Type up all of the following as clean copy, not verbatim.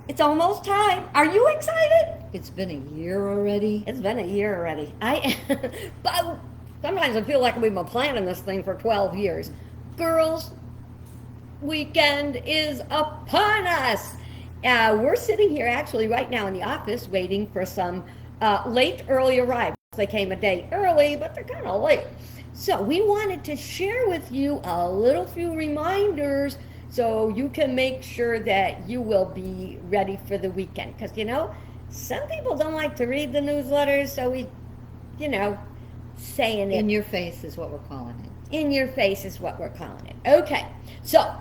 It's almost time. Are you excited? It's been a year already. It's been a year already. But sometimes I feel like we've been planning this thing for 12 years. Girls, weekend is upon us. We're sitting here actually right now in the office waiting for some late, early arrivals. They came a day early, but they're kind of late. So we wanted to share with you a little few reminders so you can make sure that you will be ready for the weekend. Because, some people don't like to read the newsletters, so you know, saying it In your face is what we're calling it. in your face is what we're calling it. Okay, so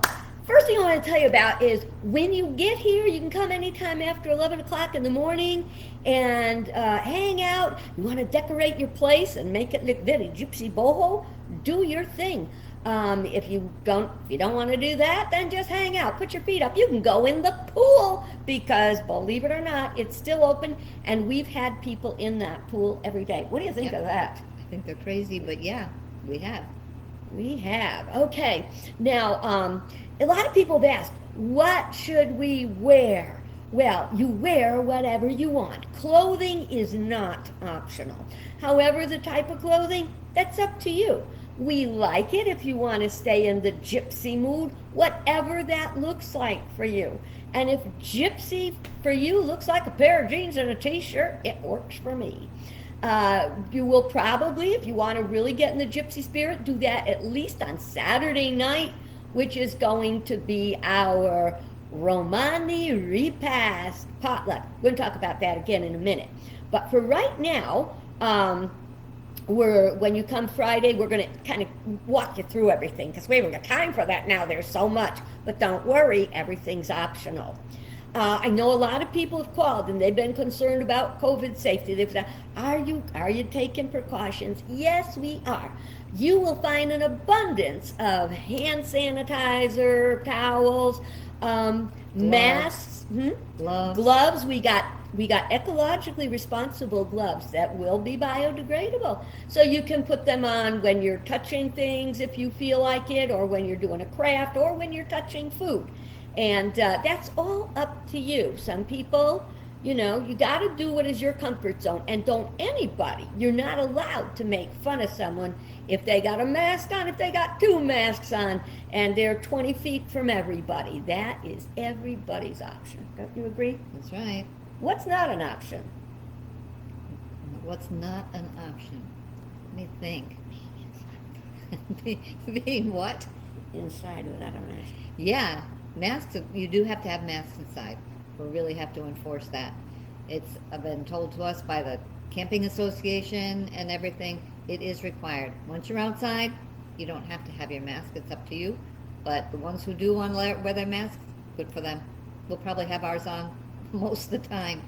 first thing I want to tell you about is when you get here, you can come anytime after 11 o'clock in the morning and hang out. You want to decorate your place and make it look very gypsy boho, do your thing. If you don't want to do that, then just hang out. Put your feet up. You can go in the pool because, believe it or not, it's still open, and we've had people in that pool every day. What do you think Yep. of that? I think they're crazy, but yeah, we have. We have. Okay. Now, a lot of people have asked, what should we wear? Well, you wear whatever you want. Clothing is not optional. However, the type of clothing, that's up to you. We like it if you want to stay in the gypsy mood, whatever that looks like for you. And if gypsy for you looks like a pair of jeans and a t-shirt, it works for me. You will probably, if you want to really get in the gypsy spirit, do that at least on Saturday night, which is going to be our Romani repast potluck. We're going to talk about that again in a minute. But for right now, when you come Friday, we're going to kind of walk you through everything because we haven't got time for that now. There's so much. But don't worry, everything's optional. I know a lot of people have called and they've been concerned about COVID safety. They've said, are you taking precautions? Yes, we are. You will find an abundance of hand sanitizer, towels, masks, gloves. We got ecologically responsible gloves that will be biodegradable. So you can put them on when you're touching things if you feel like it, or when you're doing a craft, or when you're touching food. And that's all up to you. Some people, you got to do what is your comfort zone. And don't anybody, you're not allowed to make fun of someone if they got a mask on, if they got two masks on, and they're 20 feet from everybody. That is everybody's option. Don't you agree? That's right. What's not an option? What's not an option? Let me think. Being what? Inside without a mask. Yeah, masks. You do have to have masks inside. We really have to enforce that. It's been told to us by the camping association and everything. It is required. Once you're outside, you don't have to have your mask. It's up to you. But the ones who do want to wear their masks, good for them. We'll probably have ours on most of the time,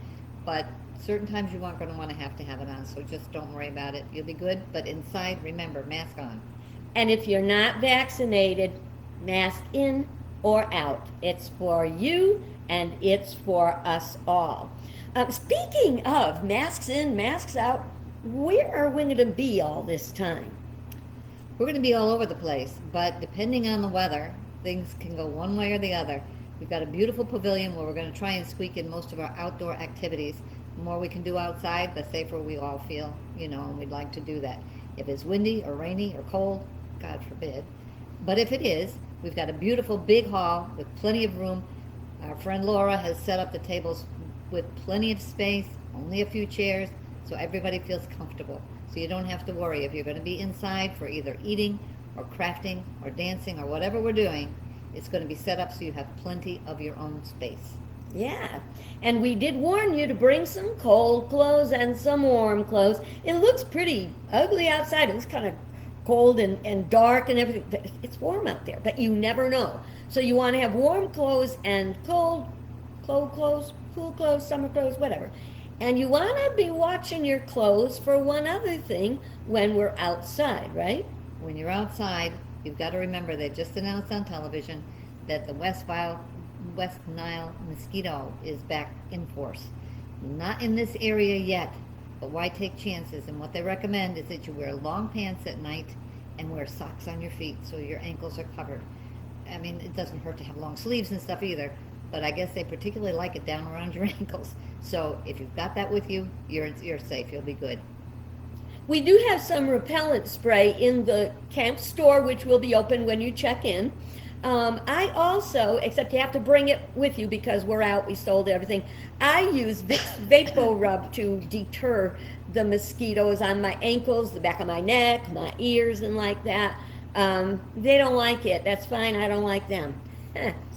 but certain times you aren't going to want to have it on, so just don't worry about it. You'll be good, but inside, remember, mask on. And if you're not vaccinated, mask in or out. It's for you and it's for us all. Speaking of masks in, masks out, where are we going to be all this time? We're going to be all over the place, but depending on the weather, things can go one way or the other. We've got a beautiful pavilion where we're going to try and squeak in most of our outdoor activities. The more we can do outside, the safer we all feel, and we'd like to do that. If it's windy or rainy or cold, God forbid. But if it is, we've got a beautiful big hall with plenty of room. Our friend Laura has set up the tables with plenty of space, only a few chairs, so everybody feels comfortable. So you don't have to worry if you're going to be inside for either eating or crafting or dancing or whatever we're doing. It's going to be set up so you have plenty of your own space. Yeah, and we did warn you to bring some cold clothes and some warm clothes. It looks pretty ugly outside. It was kind of cold and dark and everything. It's warm out there, but you never know. So you want to have warm clothes and cold clothes, cool clothes, summer clothes, whatever. And you want to be watching your clothes for one other thing when we're outside, right? When you're outside, you've got to remember they just announced on television that the West Nile mosquito is back in force. Not in this area yet, but why take chances? And what they recommend is that you wear long pants at night and wear socks on your feet so your ankles are covered. I mean, it doesn't hurt to have long sleeves and stuff either, but I guess they particularly like it down around your ankles. So if you've got that with you, you're safe. You'll be good. We do have some repellent spray in the camp store, which will be open when you check in. I also, except you have to bring it with you because we're out, we sold everything. I use Vicks Vapor Rub to deter the mosquitoes on my ankles, the back of my neck, my ears, and like that. They don't like it. That's fine. I don't like them.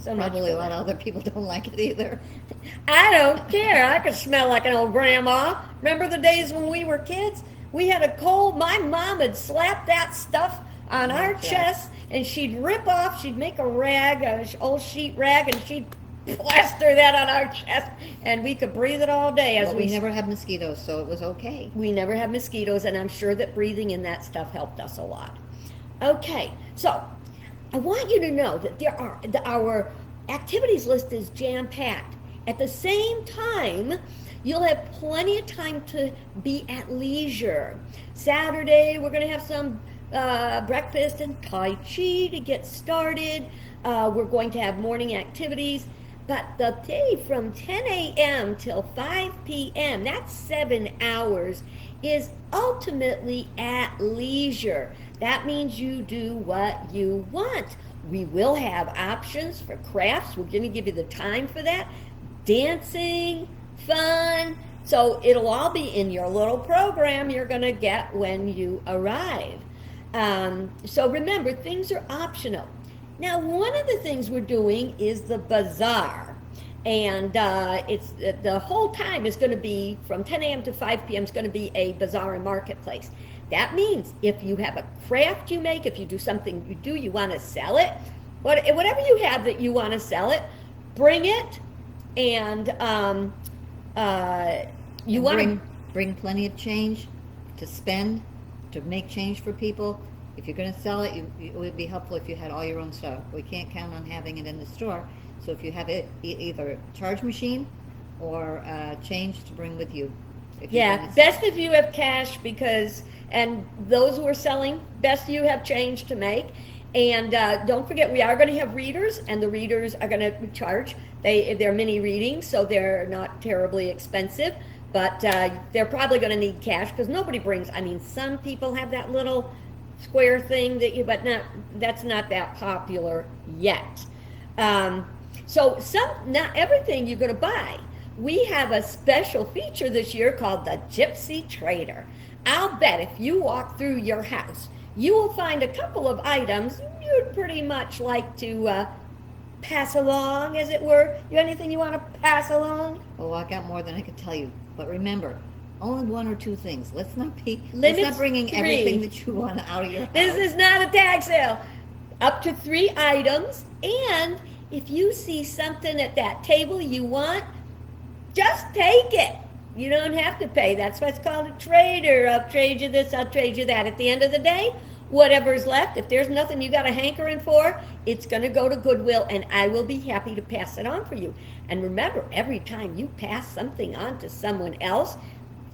So much Probably for a lot that. of other people don't like it either. I don't care. I could smell like an old grandma. Remember the days when we were kids? We had a cold. My mom would slap that stuff on our Yeah. chest, and she'd rip off. She'd make a rag, an old sheet rag, and she'd plaster that on our chest, and we could breathe it all day. As But we never had mosquitoes, so it was okay. we never had mosquitoes, and I'm sure that breathing in that stuff helped us a lot. Okay, so I want you to know that our activities list is jam-packed. At the same time, you'll have plenty of time to be at leisure. Saturday, we're going to have some breakfast and Tai Chi to get started. We're going to have morning activities. But the day from 10 a.m. till 5 p.m., that's 7 hours, is ultimately at leisure. That means you do what you want. We will have options for crafts. We're going to give you the time for that. Dancing, fun. So it'll all be in your little program you're going to get when you arrive. So remember, things are optional. Now, one of the things we're doing is the bazaar. And it's the whole time is going to be from 10 a.m. to 5 p.m. is going to be a bazaar and marketplace. That means if you have a craft you make, if you do something you do, you want to sell it, whatever you have that you want to sell it, bring it, and you want to bring plenty of change to spend, to make change for people. If you're going to sell it, it would be helpful if you had all your own stuff. We can't count on having it in the store. So if you have it, either a charge machine or change to bring with you. Yeah, best if you have cash because, and those who are selling, best you have change to make. And don't forget, we are going to have readers, and the readers are going to charge. They're mini readings, so they're not terribly expensive, but they're probably going to need cash because nobody brings, I mean, some people have that little square thing but that's not that popular yet. So not everything you're going to buy. We have a special feature this year called the Gypsy Trader. I'll bet if you walk through your house, you will find a couple of items you'd pretty much like to pass along, as it were. You have anything you want to pass along? Well, I got more than I could tell you. But remember, only one or two things. Let's not Limit's bringing 3. everything that you want out of your house. This is not a tag sale. Up to 3 items. And if you see something at that table you want, just take it. You don't have to pay. That's why it's called a trader. I'll trade you this, I'll trade you that. At the end of the day, whatever's left, if there's nothing you got a hankering for, it's going to go to Goodwill, and I will be happy to pass it on for you. And remember, every time you pass something on to someone else,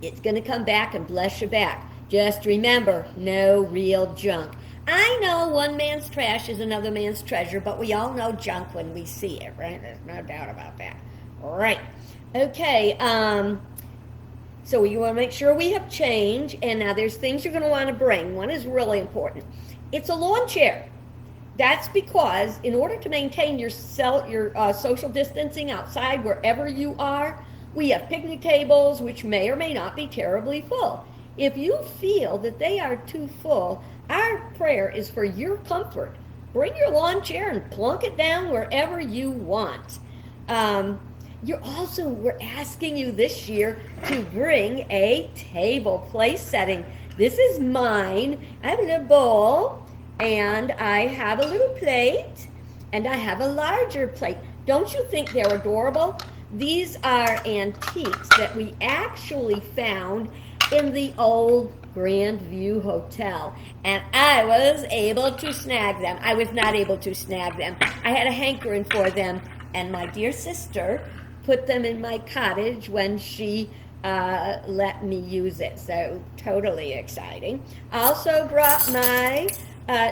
it's going to come back and bless you back. Just remember, no real junk. I know one man's trash is another man's treasure, but we all know junk when we see it, right? There's no doubt about that. All right. Okay. So you want to make sure we have change, and now there's things you're going to want to bring. One is really important. It's a lawn chair. That's because in order to maintain your social distancing outside wherever you are, we have picnic tables, which may or may not be terribly full. If you feel that they are too full, our prayer is for your comfort. Bring your lawn chair and plunk it down wherever you want. We're asking you this year to bring a table place setting. This is mine. I have a little bowl, and I have a little plate, and I have a larger plate. Don't you think they're adorable? These are antiques that we actually found in the old Grand View Hotel, and I was able to snag them. I was not able to snag them. I had a hankering for them, and my dear sister put them in my cottage when she let me use it. So totally exciting. Also brought my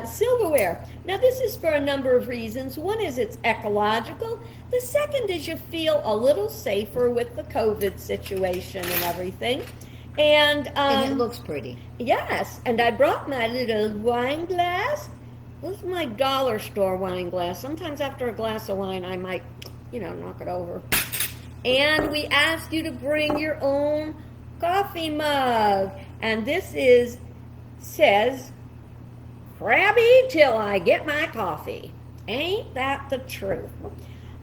Silverware. Now, this is for a number of reasons. One is it's ecological. The second is you feel a little safer with the COVID situation and everything. And it looks pretty. Yes, and I brought my little wine glass. This is my dollar store wine glass. Sometimes after a glass of wine, I might, knock it over. And we asked you to bring your own coffee mug. And this says, crabby till I get my coffee. Ain't that the truth?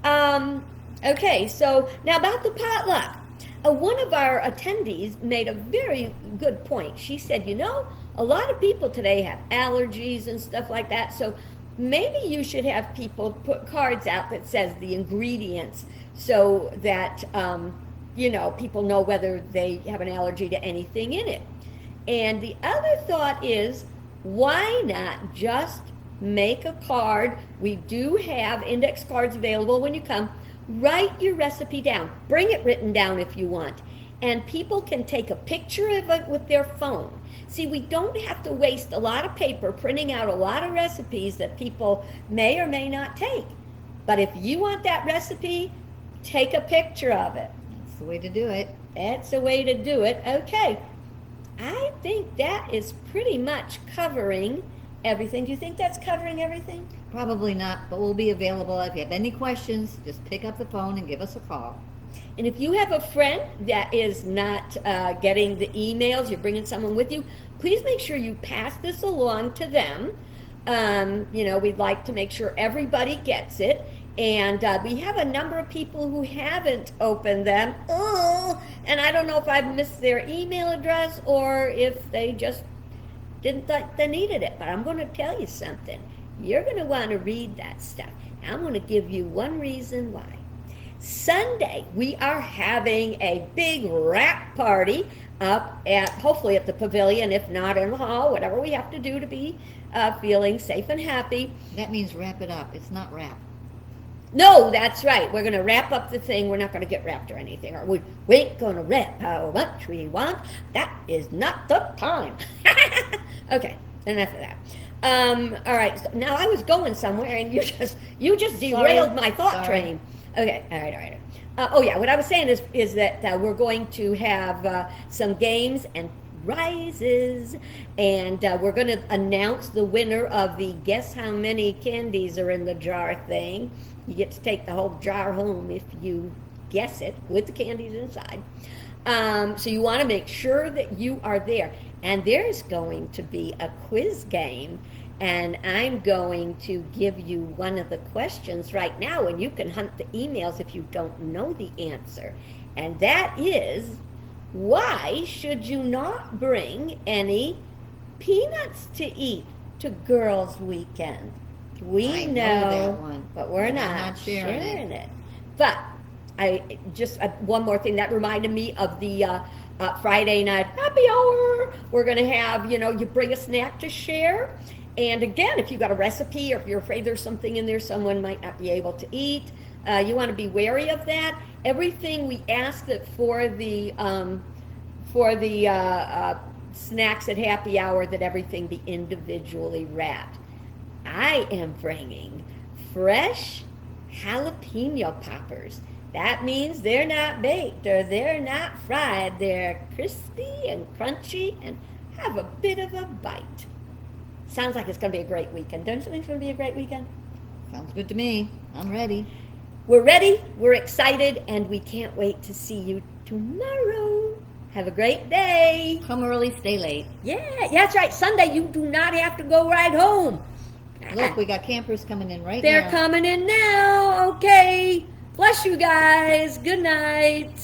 Okay, so now about the potluck. One of our attendees made a very good point. She said, a lot of people today have allergies and stuff like that, so maybe you should have people put cards out that says the ingredients so that, people know whether they have an allergy to anything in it. And the other thought is, why not just make a card? We do have index cards available when you come. Write your recipe down. Bring it written down if you want. And people can take a picture of it with their phone. See, we don't have to waste a lot of paper printing out a lot of recipes that people may or may not take. But if you want that recipe, take a picture of it. That's the way to do it. That's the way to do it. Okay. I think that is pretty much covering everything. Do you think that's covering everything? Probably not, but we'll be available. If you have any questions, just pick up the phone and give us a call. And if you have a friend that is not getting the emails, you're bringing someone with you, please make sure you pass this along to them. We'd like to make sure everybody gets it. And we have a number of people who haven't opened them. Oh, and I don't know if I've missed their email address or if they just didn't think they needed it. But I'm going to tell you something. You're going to want to read that stuff. I'm going to give you one reason why. Sunday, we are having a big wrap party up hopefully at the pavilion, if not in the hall, whatever we have to do to be feeling safe and happy. That means wrap it up. It's not wrap. No, that's right. We're going to wrap up the thing. We're not going to get wrapped or anything. Or we ain't going to wrap how much we want. That is not the time. Okay, enough of that. All right. So now I was going somewhere, and you just derailed my thought train. Okay. All right. Oh yeah. What I was saying is that we're going to have some games and prizes, and we're going to announce the winner of the guess how many candies are in the jar thing. You get to take the whole jar home if you guess it with the candies inside. So you want to make sure that you are there. And there's going to be a quiz game, and I'm going to give you one of the questions right now, and you can hunt the emails if you don't know the answer. And that is, why should you not bring any peanuts to eat to Girls' Weekend? I know that one, but we're not sharing it. But I just one more thing that reminded me of the Friday night happy hour. We're going to have, you bring a snack to share. And again, if you've got a recipe or if you're afraid there's something in there someone might not be able to eat, you want to be wary of that. Everything we ask that for the snacks at happy hour, that everything be individually wrapped. I am bringing fresh jalapeno poppers. That means they're not baked or they're not fried. They're crispy and crunchy and have a bit of a bite. Sounds like it's going to be a great weekend. Don't you think it's going to be a great weekend? Sounds good to me. I'm ready. We're ready, we're excited, and we can't wait to see you tomorrow. Have a great day. Come early, stay late. Yeah, that's right. Sunday, you do not have to go right home. Look, we got campers coming in right now. They're coming in now. Okay. Bless you guys. Good night.